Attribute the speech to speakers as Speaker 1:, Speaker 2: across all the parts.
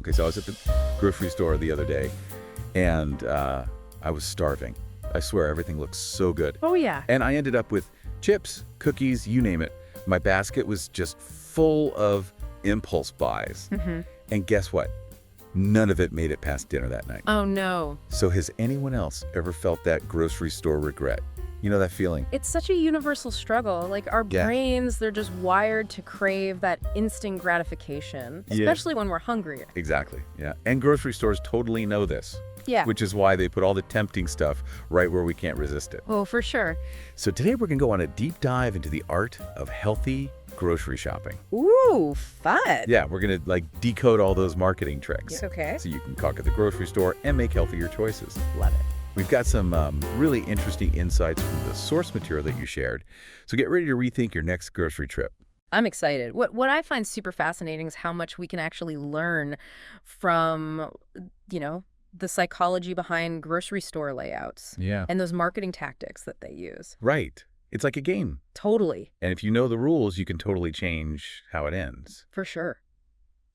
Speaker 1: Okay, so I was at the grocery store the other day, and I was starving. I swear, everything looks so good.
Speaker 2: Oh, yeah.
Speaker 1: And I ended up with chips, cookies, you name it. My basket was just full of impulse buys. And guess what? None of it made it past dinner that night.
Speaker 2: Oh, no.
Speaker 1: So has anyone else ever felt that grocery store regret? You know that feeling?
Speaker 2: It's such a universal struggle. Like, our
Speaker 1: Yeah.
Speaker 2: brains, they're just wired to crave that instant gratification,
Speaker 1: Yeah.
Speaker 2: especially when we're hungry.
Speaker 1: Exactly, yeah. And grocery stores totally know this,
Speaker 2: Yeah.
Speaker 1: which is why they put all the tempting stuff right where we can't resist it.
Speaker 2: Oh, for sure.
Speaker 1: So today we're going to go on a deep dive into the art of healthy grocery shopping.
Speaker 2: Ooh, fun.
Speaker 1: Yeah, we're going to decode all those marketing tricks.
Speaker 2: Okay.
Speaker 1: So you can conquer the grocery store and make healthier choices.
Speaker 2: Love it.
Speaker 1: We've got some really interesting insights from the source material that you shared. So get ready to rethink your next grocery trip.
Speaker 2: I'm excited. What I find super fascinating is how much we can actually learn from, the psychology behind grocery store layouts
Speaker 1: Yeah.
Speaker 2: and those marketing tactics that they use.
Speaker 1: Right. It's like a game.
Speaker 2: Totally.
Speaker 1: And if you know the rules, you can totally change how it ends.
Speaker 2: For sure.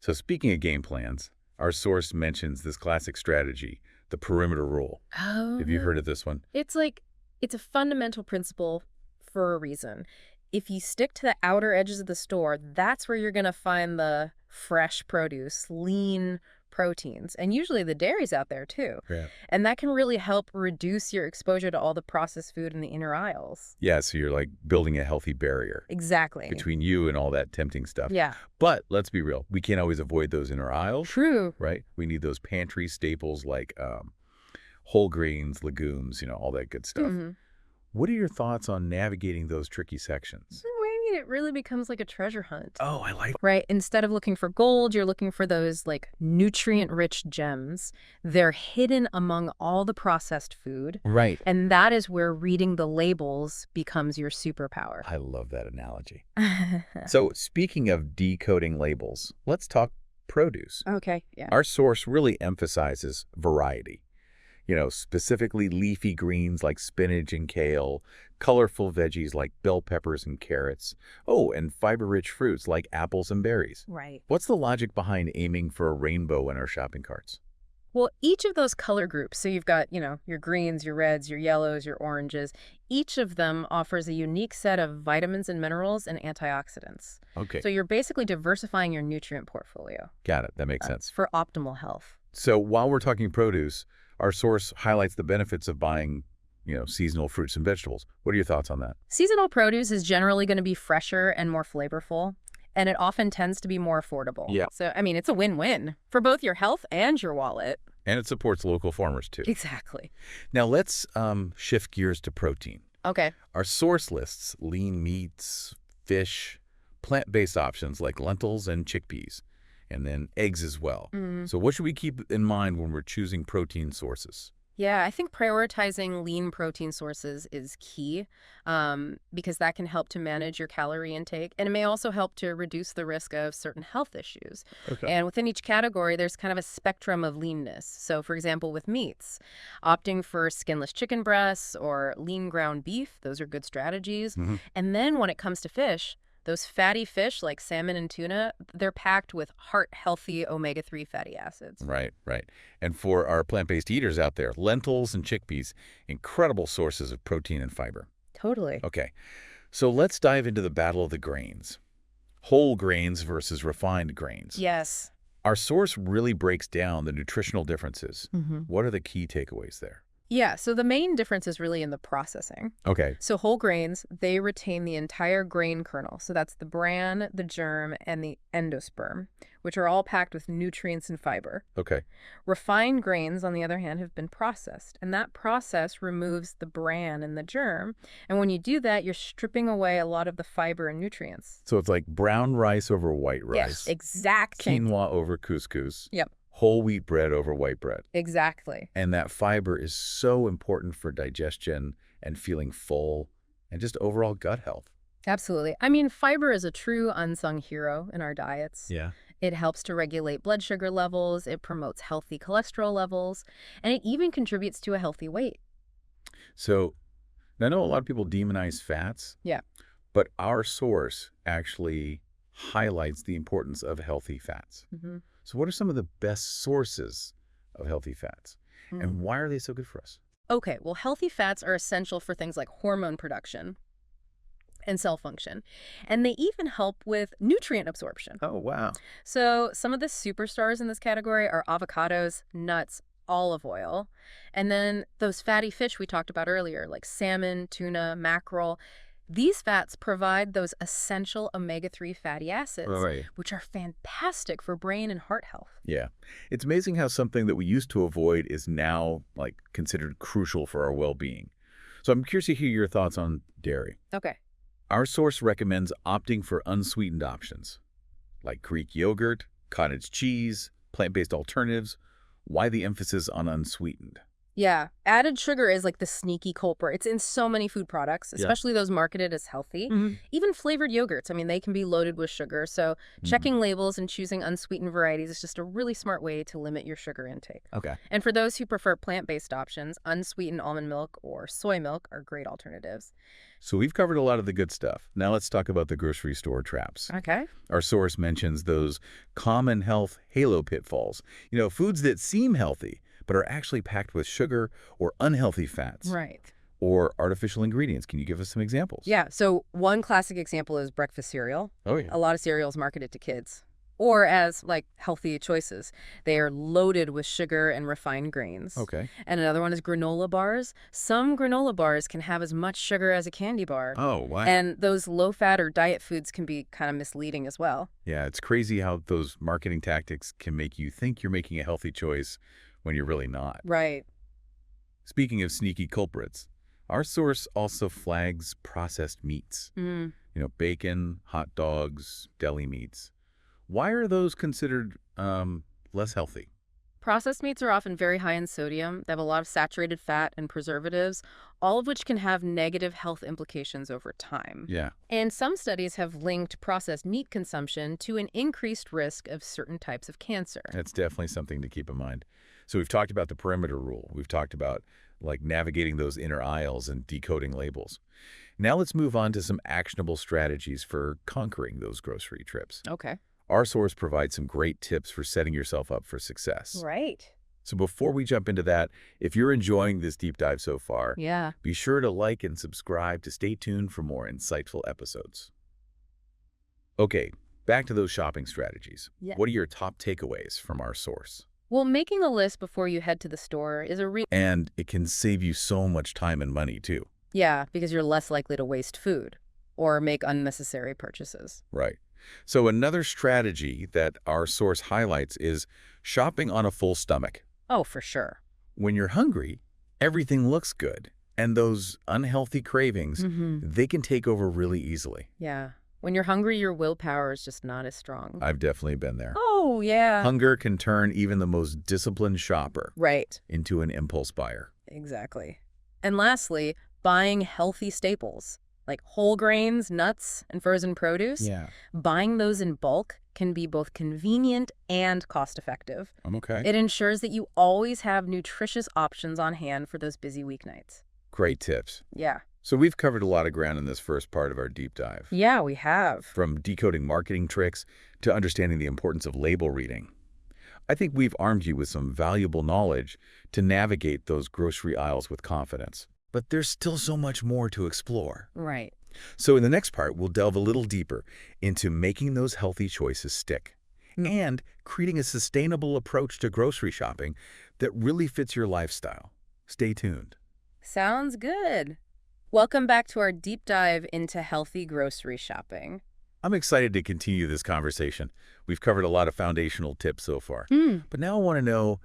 Speaker 1: So speaking of game plans, our source mentions this classic strategy, the perimeter rule.
Speaker 2: Oh.
Speaker 1: Have you heard of this one?
Speaker 2: It's a fundamental principle for a reason. If you stick to the outer edges of the store, that's where you're going to find the fresh produce, lean proteins, and usually the dairy's out there too.
Speaker 1: Yeah.
Speaker 2: And that can really help reduce your exposure to all the processed food in the inner aisles.
Speaker 1: Yeah, so you're building a healthy barrier
Speaker 2: Exactly.
Speaker 1: between you and all that tempting stuff.
Speaker 2: Yeah.
Speaker 1: But let's be real, we can't always avoid those inner aisles,
Speaker 2: True.
Speaker 1: right? We need those pantry staples like whole grains, legumes, all that good stuff.
Speaker 2: Mhm.
Speaker 1: What are your thoughts on navigating those tricky sections?
Speaker 2: I mean, it really becomes like a treasure hunt.
Speaker 1: Oh, I like
Speaker 2: Right? Instead of looking for gold, you're looking for those nutrient-rich gems. They're hidden among all the processed food.
Speaker 1: Right.
Speaker 2: And that is where reading the labels becomes your superpower.
Speaker 1: I love that analogy. So speaking of decoding labels, let's talk produce.
Speaker 2: Okay, yeah.
Speaker 1: Our source really emphasizes variety. Specifically leafy greens like spinach and kale, colorful veggies like bell peppers and carrots. Oh, and fiber-rich fruits like apples and berries.
Speaker 2: Right.
Speaker 1: What's the logic behind aiming for a rainbow in our shopping carts?
Speaker 2: Well, each of those color groups, so you've got, your greens, your reds, your yellows, your oranges, each of them offers a unique set of vitamins and minerals and antioxidants.
Speaker 1: Okay,
Speaker 2: So you're basically diversifying your nutrient portfolio
Speaker 1: got it. That makes sense.
Speaker 2: for optimal health.
Speaker 1: So while we're talking produce, our source highlights the benefits of buying, seasonal fruits and vegetables. What are your thoughts on that?
Speaker 2: Seasonal produce is generally going to be fresher and more flavorful, and it often tends to be more affordable.
Speaker 1: Yeah.
Speaker 2: So, it's a win-win for both your health and your wallet.
Speaker 1: And it supports local farmers too.
Speaker 2: Exactly.
Speaker 1: Now let's shift gears to protein.
Speaker 2: Okay.
Speaker 1: Our source lists lean meats, fish, plant-based options like lentils and chickpeas, and then eggs as well. So what should we keep in mind when we're choosing protein sources?
Speaker 2: Yeah, I think prioritizing lean protein sources is key because that can help to manage your calorie intake, and it may also help to reduce the risk of certain health issues.
Speaker 1: Okay.
Speaker 2: And within each category, there's kind of a spectrum of leanness. So, for example, with meats, opting for skinless chicken breasts or lean ground beef, those are good strategies. And then when it comes to fish, those fatty fish like salmon and tuna, they're packed with heart-healthy omega-3 fatty acids.
Speaker 1: Right. And for our plant-based eaters out there, lentils and chickpeas, incredible sources of protein and fiber.
Speaker 2: Totally.
Speaker 1: Okay, so let's dive into the battle of the grains. Whole grains versus refined grains.
Speaker 2: Yes.
Speaker 1: Our source really breaks down the nutritional differences. What are the key takeaways there?
Speaker 2: Yeah, so the main difference is really in the processing.
Speaker 1: Okay.
Speaker 2: So whole grains, they retain the entire grain kernel. So that's the bran, the germ, and the endosperm, which are all packed with nutrients and fiber.
Speaker 1: Okay.
Speaker 2: Refined grains, on the other hand, have been processed, and that process removes the bran and the germ. And when you do that, you're stripping away a lot of the fiber and nutrients.
Speaker 1: So it's like brown rice over white rice.
Speaker 2: Yes, exactly.
Speaker 1: Quinoa over couscous.
Speaker 2: Yep.
Speaker 1: Whole wheat bread over white bread.
Speaker 2: Exactly.
Speaker 1: And that fiber is so important for digestion and feeling full and just overall gut health.
Speaker 2: Absolutely. Fiber is a true unsung hero in our diets.
Speaker 1: Yeah.
Speaker 2: It helps to regulate blood sugar levels, it promotes healthy cholesterol levels, and it even contributes to a healthy weight.
Speaker 1: So I know a lot of people demonize fats.
Speaker 2: Yeah.
Speaker 1: But our source actually highlights the importance of healthy fats. So what are some of the best sources of healthy fats? And why are they so good for us?
Speaker 2: Okay, well, healthy fats are essential for things like hormone production and cell function, and they even help with nutrient absorption.
Speaker 1: Oh, wow.
Speaker 2: So some of the superstars in this category are avocados, nuts, olive oil, and then those fatty fish we talked about earlier, like salmon, tuna, mackerel. These fats provide those essential omega-3 fatty acids,
Speaker 1: Right.
Speaker 2: which are fantastic for brain and heart health.
Speaker 1: Yeah. It's amazing how something that we used to avoid is now considered crucial for our well-being. So I'm curious to hear your thoughts on dairy.
Speaker 2: Okay.
Speaker 1: Our source recommends opting for unsweetened options like Greek yogurt, cottage cheese, plant-based alternatives. Why the emphasis on unsweetened?
Speaker 2: Yeah, added sugar is like the sneaky culprit. It's in so many food products,
Speaker 1: Yeah.
Speaker 2: especially those marketed as healthy. Even flavored yogurts, I mean, they can be loaded with sugar. So checking labels and choosing unsweetened varieties is just a really smart way to limit your sugar intake.
Speaker 1: Okay.
Speaker 2: And for those who prefer plant-based options, unsweetened almond milk or soy milk are great alternatives.
Speaker 1: So we've covered a lot of the good stuff. Now let's talk about the grocery store traps.
Speaker 2: Okay.
Speaker 1: Our source mentions those common health halo pitfalls. Foods that seem healthy, but are actually packed with sugar or unhealthy fats
Speaker 2: Right.
Speaker 1: or artificial ingredients. Can you give us some examples?
Speaker 2: Yeah, so one classic example is breakfast cereal.
Speaker 1: Oh, yeah.
Speaker 2: A lot of cereals marketed to kids or as healthy choices. They are loaded with sugar and refined grains.
Speaker 1: Okay.
Speaker 2: And another one is granola bars. Some granola bars can have as much sugar as a candy bar.
Speaker 1: Oh, wow.
Speaker 2: And those low-fat or diet foods can be kind of misleading as well.
Speaker 1: Yeah, it's crazy how those marketing tactics can make you think you're making a healthy choice when you're really not.
Speaker 2: Right.
Speaker 1: Speaking of sneaky culprits, our source also flags processed meats. Bacon, hot dogs, deli meats. Why are those considered less healthy?
Speaker 2: Processed meats are often very high in sodium. They have a lot of saturated fat and preservatives, all of which can have negative health implications over time.
Speaker 1: Yeah.
Speaker 2: And some studies have linked processed meat consumption to an increased risk of certain types of cancer.
Speaker 1: That's definitely something to keep in mind. So we've talked about the perimeter rule. We've talked about navigating those inner aisles and decoding labels. Now let's move on to some actionable strategies for conquering those grocery trips.
Speaker 2: Okay.
Speaker 1: Our source provides some great tips for setting yourself up for success.
Speaker 2: Right.
Speaker 1: So before we jump into that, if you're enjoying this deep dive so far,
Speaker 2: Yeah.
Speaker 1: be sure to like and subscribe to stay tuned for more insightful episodes. Okay, back to those shopping strategies.
Speaker 2: Yeah.
Speaker 1: What are your top takeaways from our source?
Speaker 2: Well, making a list before you head to the store is
Speaker 1: And it can save you so much time and money, too.
Speaker 2: Yeah, because you're less likely to waste food or make unnecessary purchases.
Speaker 1: Right. So another strategy that our source highlights is shopping on a full stomach.
Speaker 2: Oh, for sure.
Speaker 1: When you're hungry, everything looks good. And those unhealthy cravings, they can take over really easily.
Speaker 2: Yeah. When you're hungry, your willpower is just not as strong.
Speaker 1: I've definitely been there.
Speaker 2: Oh, yeah.
Speaker 1: Hunger can turn even the most disciplined shopper
Speaker 2: Right.
Speaker 1: into an impulse buyer.
Speaker 2: Exactly. And lastly, buying healthy staples like whole grains, nuts, and frozen produce.
Speaker 1: Yeah.
Speaker 2: Buying those in bulk can be both convenient and cost-effective.
Speaker 1: I'm okay.
Speaker 2: It ensures that you always have nutritious options on hand for those busy weeknights.
Speaker 1: Great tips.
Speaker 2: Yeah.
Speaker 1: So we've covered a lot of ground in this first part of our deep dive.
Speaker 2: Yeah, we have.
Speaker 1: From decoding marketing tricks to understanding the importance of label reading. I think we've armed you with some valuable knowledge to navigate those grocery aisles with confidence. But there's still so much more to explore.
Speaker 2: Right.
Speaker 1: So in the next part, we'll delve a little deeper into making those healthy choices stick and creating a sustainable approach to grocery shopping that really fits your lifestyle. Stay tuned.
Speaker 2: Sounds good. Welcome back to our deep dive into healthy grocery shopping.
Speaker 1: I'm excited to continue this conversation. We've covered a lot of foundational tips so far. But now I want to know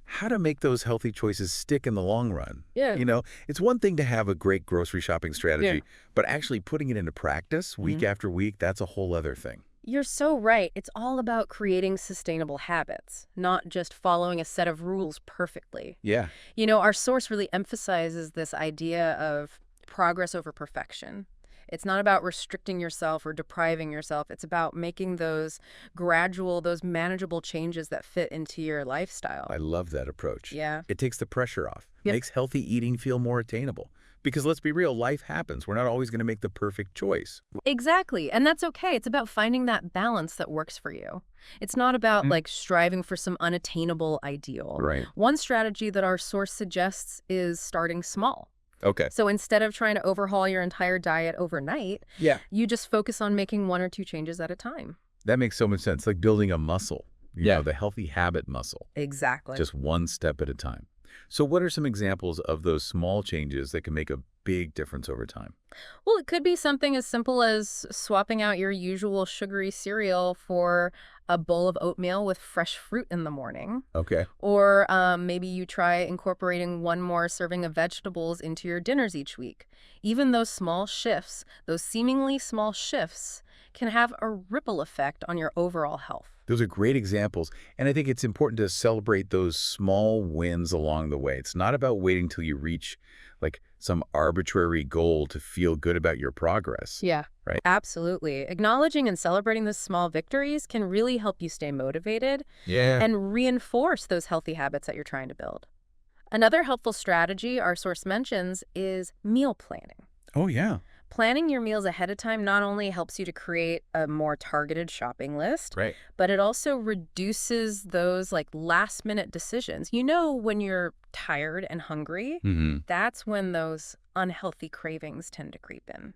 Speaker 1: how to make those healthy choices stick in the long run.
Speaker 2: Yeah.
Speaker 1: It's one thing to have a great grocery shopping strategy, but actually putting it into practice week after week, that's a whole other thing.
Speaker 2: You're so right. It's all about creating sustainable habits, not just following a set of rules perfectly.
Speaker 1: Yeah.
Speaker 2: Our source really emphasizes this idea of progress over perfection. It's not about restricting yourself or depriving yourself. It's about making those gradual, those manageable changes that fit into your lifestyle.
Speaker 1: I love that approach.
Speaker 2: Yeah.
Speaker 1: It takes the pressure off,
Speaker 2: Yep.
Speaker 1: makes healthy eating feel more attainable. Because let's be real, life happens. We're not always going to make the perfect choice.
Speaker 2: Exactly. And that's okay. It's about finding that balance that works for you. It's not about like striving for some unattainable ideal.
Speaker 1: Right.
Speaker 2: One strategy that our source suggests is starting small.
Speaker 1: Okay.
Speaker 2: So instead of trying to overhaul your entire diet overnight,
Speaker 1: Yeah.
Speaker 2: you just focus on making 1 or 2 changes at a time.
Speaker 1: That makes so much sense. Like building a muscle, you know, the healthy habit muscle,
Speaker 2: Exactly.
Speaker 1: just one step at a time. So what are some examples of those small changes that can make a big difference over time?
Speaker 2: Well, it could be something as simple as swapping out your usual sugary cereal for a bowl of oatmeal with fresh fruit in the morning.
Speaker 1: Okay.
Speaker 2: Or maybe you try incorporating 1 more serving of vegetables into your dinners each week. Even those small shifts, those seemingly small shifts, can have a ripple effect on your overall health.
Speaker 1: Those are great examples. And I think it's important to celebrate those small wins along the way. It's not about waiting till you reach like some arbitrary goal to feel good about your progress.
Speaker 2: Yeah,
Speaker 1: right.
Speaker 2: Absolutely. Acknowledging and celebrating the small victories can really help you stay motivated and reinforce those healthy habits that you're trying to build. Another helpful strategy our source mentions is meal planning.
Speaker 1: Oh, yeah.
Speaker 2: Planning your meals ahead of time not only helps you to create a more targeted shopping list,
Speaker 1: Right.
Speaker 2: but it also reduces those like last minute decisions. You know, when you're tired and hungry, that's when those unhealthy cravings tend to creep in.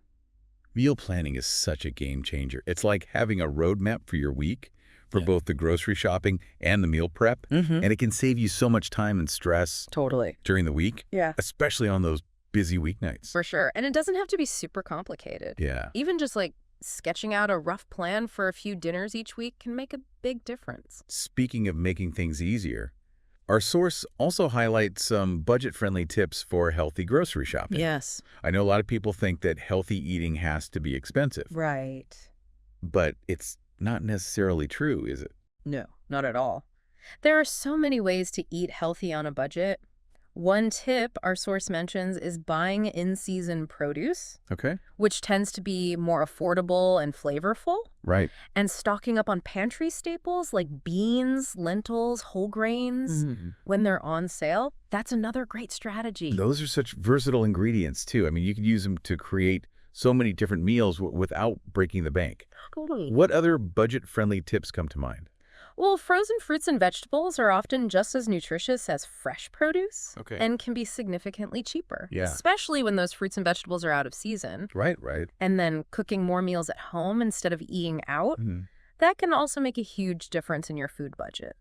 Speaker 1: Meal planning is such a game changer. It's like having a roadmap for your week for both the grocery shopping and the meal prep. And it can save you so much time and stress
Speaker 2: Totally.
Speaker 1: during the week,
Speaker 2: Yeah.
Speaker 1: especially on those busy weeknights.
Speaker 2: For sure. And it doesn't have to be super complicated.
Speaker 1: Yeah.
Speaker 2: Even just like sketching out a rough plan for a few dinners each week can make a big difference.
Speaker 1: Speaking of making things easier, our source also highlights some budget-friendly tips for healthy grocery shopping.
Speaker 2: Yes.
Speaker 1: I know a lot of people think that healthy eating has to be expensive,
Speaker 2: Right.
Speaker 1: but it's not necessarily true, is it?
Speaker 2: No, not at all. There are so many ways to eat healthy on a budget. One tip our source mentions is buying in-season produce,
Speaker 1: Okay.
Speaker 2: which tends to be more affordable and flavorful,
Speaker 1: Right.
Speaker 2: and stocking up on pantry staples like beans, lentils, whole grains when they're on sale. That's another great strategy.
Speaker 1: Those are such versatile ingredients, too. I mean, you could use them to create so many different meals without breaking the bank.
Speaker 2: Totally.
Speaker 1: What other budget-friendly tips come to mind?
Speaker 2: Well, frozen fruits and vegetables are often just as nutritious as fresh produce
Speaker 1: Okay.
Speaker 2: and can be significantly cheaper,
Speaker 1: Yeah.
Speaker 2: especially when those fruits and vegetables are out of season.
Speaker 1: Right.
Speaker 2: And then cooking more meals at home instead of eating out, that can also make a huge difference in your food budget.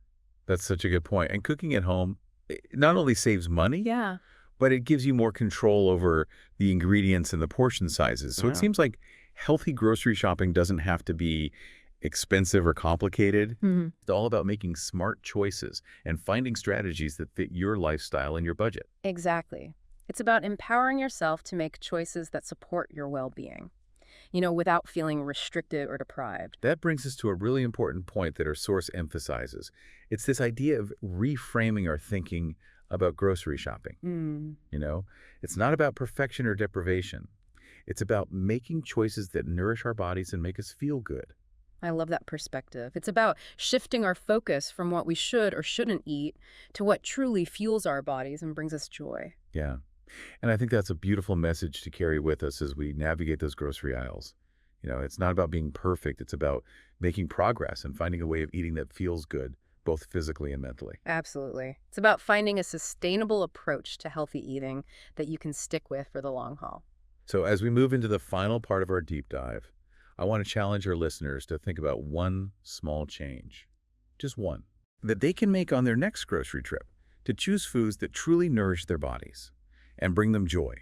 Speaker 1: That's such a good point. And cooking at home not only saves money,
Speaker 2: Yeah.
Speaker 1: but it gives you more control over the ingredients and the portion sizes. So it seems like healthy grocery shopping doesn't have to be expensive or complicated. It's all about making smart choices and finding strategies that fit your lifestyle and your budget.
Speaker 2: Exactly. It's about empowering yourself to make choices that support your well-being, without feeling restricted or deprived.
Speaker 1: That brings us to a really important point that our source emphasizes. It's this idea of reframing our thinking about grocery shopping. It's not about perfection or deprivation. It's about making choices that nourish our bodies and make us feel good.
Speaker 2: I love that perspective. It's about shifting our focus from what we should or shouldn't eat to what truly fuels our bodies and brings us joy.
Speaker 1: Yeah. And I think that's a beautiful message to carry with us as we navigate those grocery aisles. It's not about being perfect. It's about making progress and finding a way of eating that feels good, both physically and mentally.
Speaker 2: Absolutely. It's about finding a sustainable approach to healthy eating that you can stick with for the long haul.
Speaker 1: So as we move into the final part of our deep dive, I want to challenge our listeners to think about one small change, just one, that they can make on their next grocery trip to choose foods that truly nourish their bodies and bring them joy.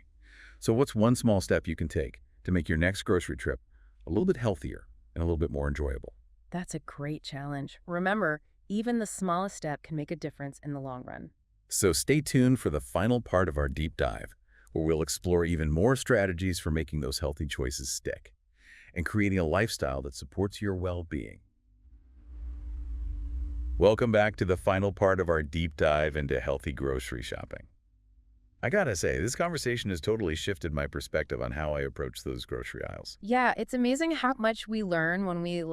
Speaker 1: So what's one small step you can take to make your next grocery trip a little bit healthier and a little bit more enjoyable?
Speaker 2: That's a great challenge. Remember, even the smallest step can make a difference in the long run.
Speaker 1: So stay tuned for the final part of our deep dive, where we'll explore even more strategies for making those healthy choices stick and creating a lifestyle that supports your well-being. Welcome back to the final part of our deep dive into healthy grocery shopping. I gotta say, this conversation has totally shifted my perspective on how I approach those grocery aisles.
Speaker 2: Yeah, it's amazing how much we learn when we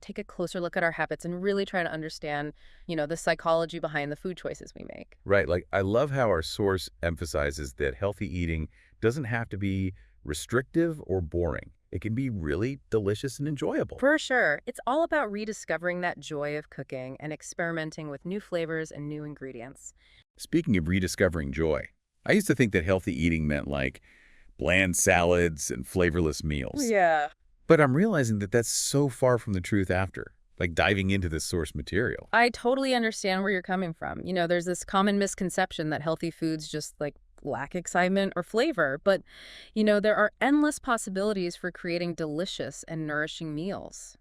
Speaker 2: take a closer look at our habits and really try to understand, the psychology behind the food choices we make.
Speaker 1: Right, like I love how our source emphasizes that healthy eating doesn't have to be restrictive or boring. It can be really delicious and enjoyable.
Speaker 2: For sure. It's all about rediscovering that joy of cooking and experimenting with new flavors and new ingredients.
Speaker 1: Speaking of rediscovering joy, I used to think that healthy eating meant like bland salads and flavorless meals.
Speaker 2: Yeah.
Speaker 1: But I'm realizing that that's so far from the truth after, like diving into this source material.
Speaker 2: I totally understand where you're coming from. There's this common misconception that healthy foods just like lack excitement or flavor, but there are endless possibilities for creating delicious and nourishing meals,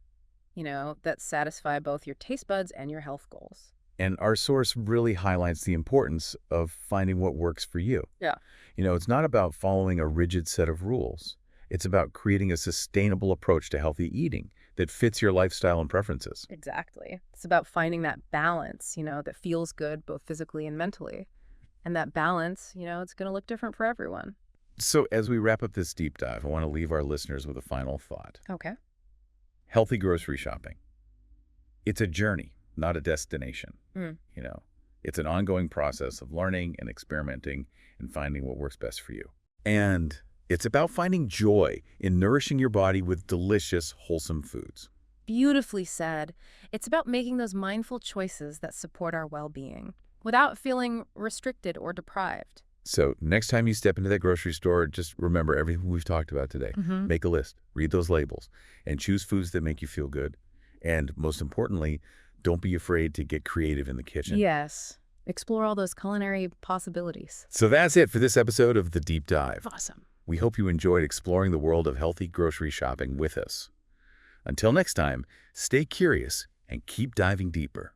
Speaker 2: that satisfy both your taste buds and your health goals.
Speaker 1: And our source really highlights the importance of finding what works for you.
Speaker 2: Yeah.
Speaker 1: It's not about following a rigid set of rules. It's about creating a sustainable approach to healthy eating that fits your lifestyle and preferences.
Speaker 2: Exactly. It's about finding that balance, that feels good both physically and mentally. And that balance, it's going to look different for everyone.
Speaker 1: So as we wrap up this deep dive, I want to leave our listeners with a final thought.
Speaker 2: Okay.
Speaker 1: Healthy grocery shopping. It's a journey, not a destination.
Speaker 2: Mm.
Speaker 1: It's an ongoing process of learning and experimenting and finding what works best for you. And it's about finding joy in nourishing your body with delicious, wholesome foods.
Speaker 2: Beautifully said. It's about making those mindful choices that support our well-being without feeling restricted or deprived.
Speaker 1: So next time you step into that grocery store, just remember everything we've talked about today. Make a list, read those labels, and choose foods that make you feel good. And most importantly, don't be afraid to get creative in the kitchen.
Speaker 2: Yes. Explore all those culinary possibilities.
Speaker 1: So that's it for this episode of The Deep Dive.
Speaker 2: Awesome.
Speaker 1: We hope you enjoyed exploring the world of healthy grocery shopping with us. Until next time, stay curious and keep diving deeper.